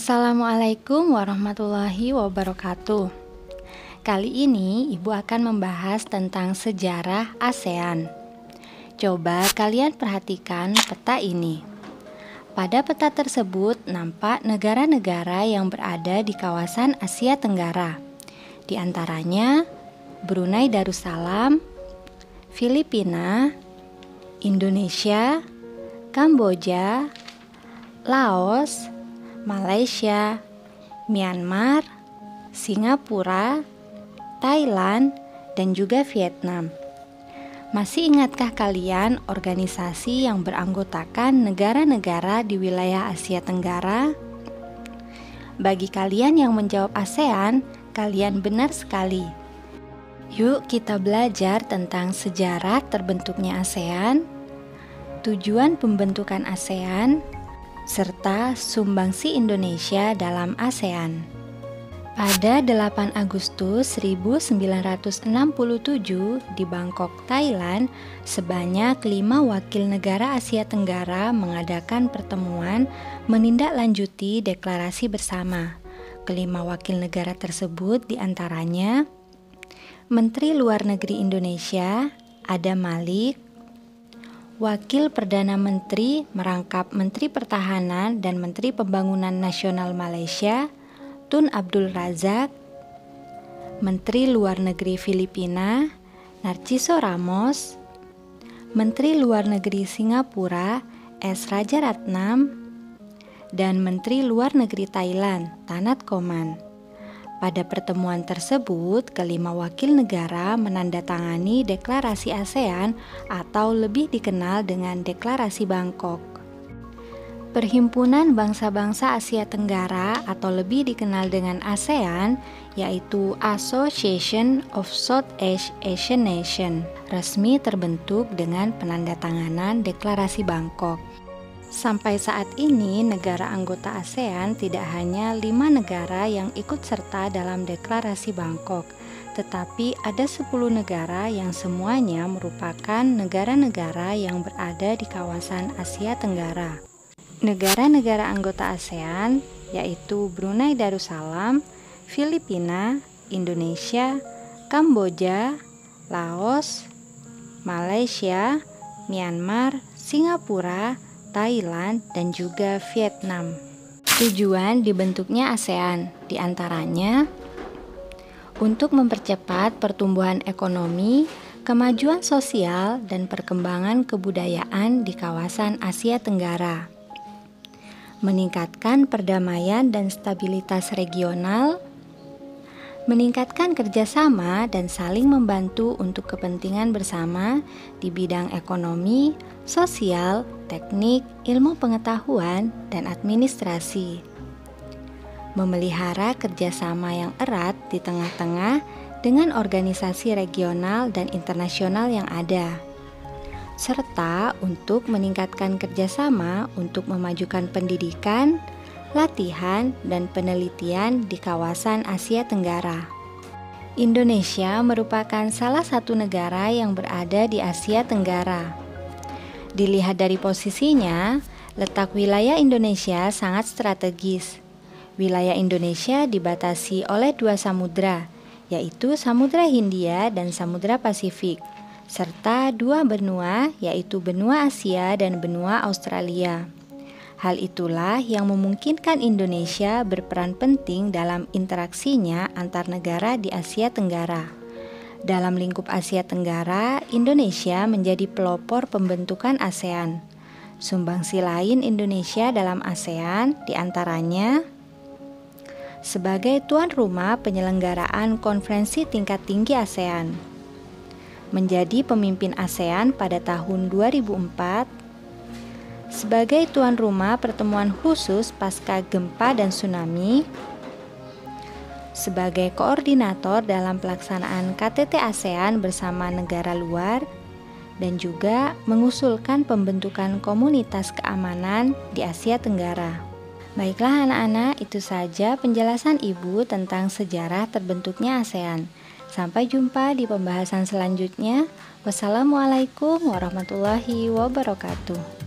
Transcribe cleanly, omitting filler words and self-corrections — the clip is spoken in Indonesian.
Assalamualaikum warahmatullahi wabarakatuh. Kali ini Ibu akan membahas tentang sejarah ASEAN. Coba kalian perhatikan peta ini. Pada peta tersebut nampak negara-negara yang berada di kawasan Asia Tenggara. Di antaranya Brunei Darussalam, Filipina, Indonesia, Kamboja, Laos, Malaysia, Myanmar, Singapura, Thailand, dan juga Vietnam. Masih ingatkah kalian organisasi yang beranggotakan negara-negara di wilayah Asia Tenggara? Bagi kalian yang menjawab ASEAN, kalian benar sekali. Yuk kita belajar tentang sejarah terbentuknya ASEAN, tujuan pembentukan ASEAN, serta sumbangsi Indonesia dalam ASEAN. Pada 8 Agustus 1967 di Bangkok, Thailand, sebanyak 5 wakil negara Asia Tenggara mengadakan pertemuan menindaklanjuti deklarasi bersama. Kelima wakil negara tersebut diantaranya Menteri Luar Negeri Indonesia, Adam Malik, Wakil Perdana Menteri merangkap Menteri Pertahanan dan Menteri Pembangunan Nasional Malaysia, Tun Abdul Razak, Menteri Luar Negeri Filipina, Narciso Ramos, Menteri Luar Negeri Singapura, S. Rajaratnam, dan Menteri Luar Negeri Thailand, Tanat Koman. Pada pertemuan tersebut, kelima wakil negara menandatangani Deklarasi ASEAN atau lebih dikenal dengan Deklarasi Bangkok. Perhimpunan Bangsa-Bangsa Asia Tenggara atau lebih dikenal dengan ASEAN, yaitu Association of Southeast Asian Nations, resmi terbentuk dengan penandatanganan Deklarasi Bangkok. Sampai saat ini, negara anggota ASEAN tidak hanya 5 negara yang ikut serta dalam Deklarasi Bangkok, tetapi ada 10 negara yang semuanya merupakan negara-negara yang berada di kawasan Asia Tenggara. Negara-negara anggota ASEAN yaitu Brunei Darussalam, Filipina, Indonesia, Kamboja, Laos, Malaysia, Myanmar, Singapura, Thailand, dan juga Vietnam. Tujuan dibentuknya ASEAN diantaranya untuk mempercepat pertumbuhan ekonomi, kemajuan sosial, dan perkembangan kebudayaan di kawasan Asia Tenggara, meningkatkan perdamaian dan stabilitas regional, meningkatkan kerjasama dan saling membantu untuk kepentingan bersama di bidang ekonomi, sosial, teknik, ilmu pengetahuan, dan administrasi. Memelihara kerjasama yang erat di tengah-tengah dengan organisasi regional dan internasional yang ada, serta untuk meningkatkan kerjasama untuk memajukan pendidikan, latihan, dan penelitian di kawasan Asia Tenggara. Indonesia merupakan salah satu negara yang berada di Asia Tenggara. Dilihat dari posisinya, letak wilayah Indonesia sangat strategis. Wilayah Indonesia dibatasi oleh 2 samudra, yaitu Samudra Hindia dan Samudra Pasifik, serta 2 benua, yaitu benua Asia dan benua Australia. Hal itulah yang memungkinkan Indonesia berperan penting dalam interaksinya antar negara di Asia Tenggara. Dalam lingkup Asia Tenggara, Indonesia menjadi pelopor pembentukan ASEAN. Sumbangsi lain Indonesia dalam ASEAN diantaranya sebagai tuan rumah penyelenggaraan konferensi tingkat tinggi ASEAN, menjadi pemimpin ASEAN pada tahun 2004, sebagai tuan rumah pertemuan khusus pasca gempa dan tsunami, sebagai koordinator dalam pelaksanaan KTT ASEAN bersama negara luar, dan juga mengusulkan pembentukan komunitas keamanan di Asia Tenggara. Baiklah anak-anak, itu saja penjelasan Ibu tentang sejarah terbentuknya ASEAN. Sampai jumpa di pembahasan selanjutnya. Wassalamualaikum warahmatullahi wabarakatuh.